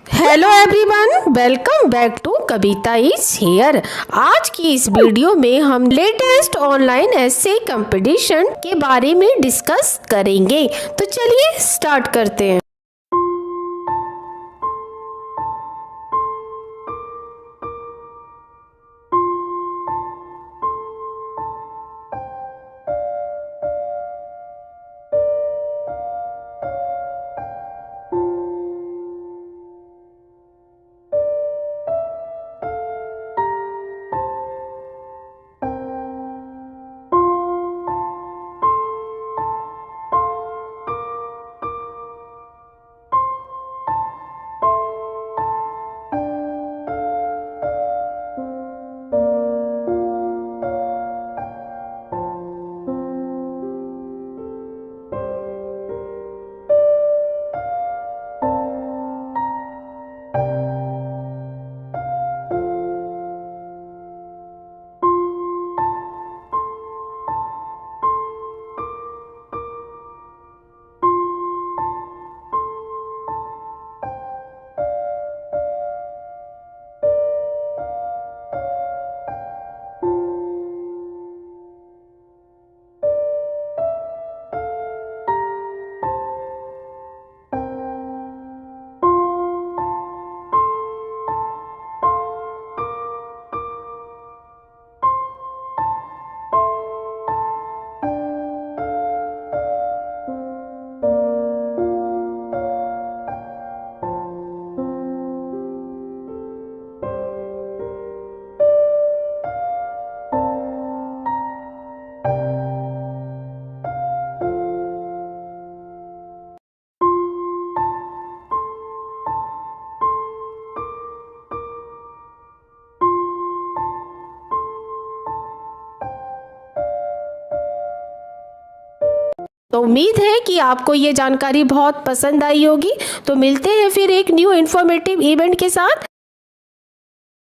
Hello everyone, welcome back to Kavita is here. आज की इस वीडियो में हम लेटेस्ट ऑनलाइन एसे कंपटीशन के बारे में डिस्कस करेंगे। तो चलिए स्टार्ट करते हैं। तो उम्मीद है कि आपको ये जानकारी बहुत पसंद आई होगी। तो मिलते हैं फिर एक न्यू इन्फॉर्मेटिव इवेंट के साथ।